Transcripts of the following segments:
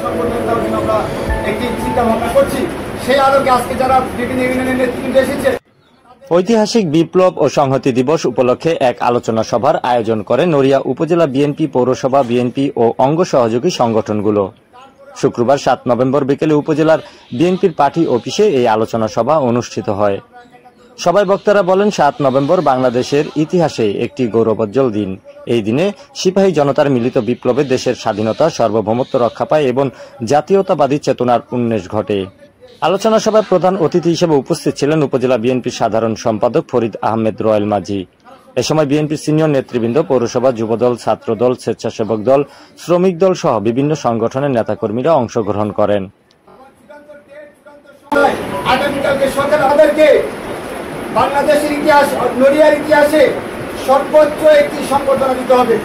সংগঠন দেওয়ার জন্য আমরা একটি চিন্তা ভাবনা করছি। সেই আলোকে আজকে যারা বিভিন্ন ইউনিয়নের নেতৃবৃন্দ এসেছে, ঐতিহাসিক বিপ্লব ও সংহতি দিবস উপলক্ষে এক আলোচনা সভার আয়োজন করে নড়িয়া উপজেলা বিএনপি, পৌরসভা বিএনপি ও অঙ্গ সহযোগী সংগঠনগুলো। শুক্রবার 7 নভেম্বর বিকেলে উপজেলার বিএনপির পার্টি অফিসে এই আলোচনা সভা অনুষ্ঠিত হয়। সবাই বক্তারা বলেন, 7 নভেম্বর বাংলাদেশের ইতিহাসে একটি গৌরবোজ্জ্বল দিন। এই দিনে সিপাহী জনতার মিলিত বিপ্লবে দেশের স্বাধীনতা, সার্বভৌমত্ব রক্ষা পায় এবং জাতীয়তাবাদী চেতনার উন্মেষ ঘটে। আলোচনা সভায় প্রধান অতিথি হিসেবে উপস্থিত ছিলেন উপজেলা বিএনপির সাধারণ সম্পাদক ফরিদ আহমেদ রয়েল মাঝি। এ সময় বিএনপির সিনিয়র নেতৃবৃন্দ, পৌরসভা, যুবদল, ছাত্রদল, স্বেচ্ছাসেবক দল, শ্রমিক দল সহ বিভিন্ন সংগঠনের নেতাকর্মীরা অংশগ্রহণ করেন। বাংলাদেশের ইতিহাস, নড়িয়ার ইতিহাসে সর্বোচ্চ একটি সংগঠন দিতে হবে।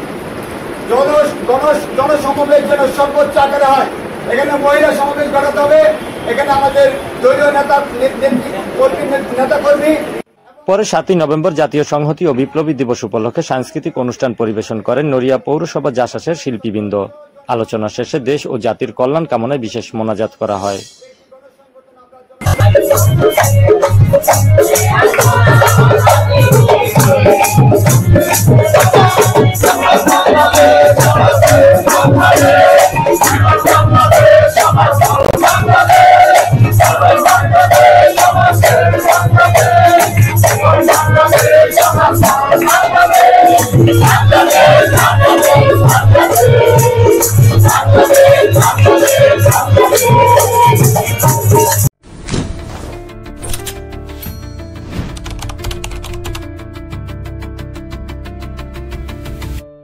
জনসমাবেশ যেন সর্বোচ্চ আকারে হয়। এখানে মহিলা সমাবেশ ঘটাতে হবে। এখানে আমাদের দলীয় নেতাকর্মী। পরে 7 নভেম্বর জাতীয় সংহতি ও বিপ্লবী দিবস উপলক্ষে সাংস্কৃতিক অনুষ্ঠান পরিবেশন করেন নড়িয়া পৌরসভা জাসাসের শিল্পীবৃন্দ। আলোচনা শেষে দেশ ও জাতির কল্যাণ কামনায় বিশেষ মোনাজাত করা হয়।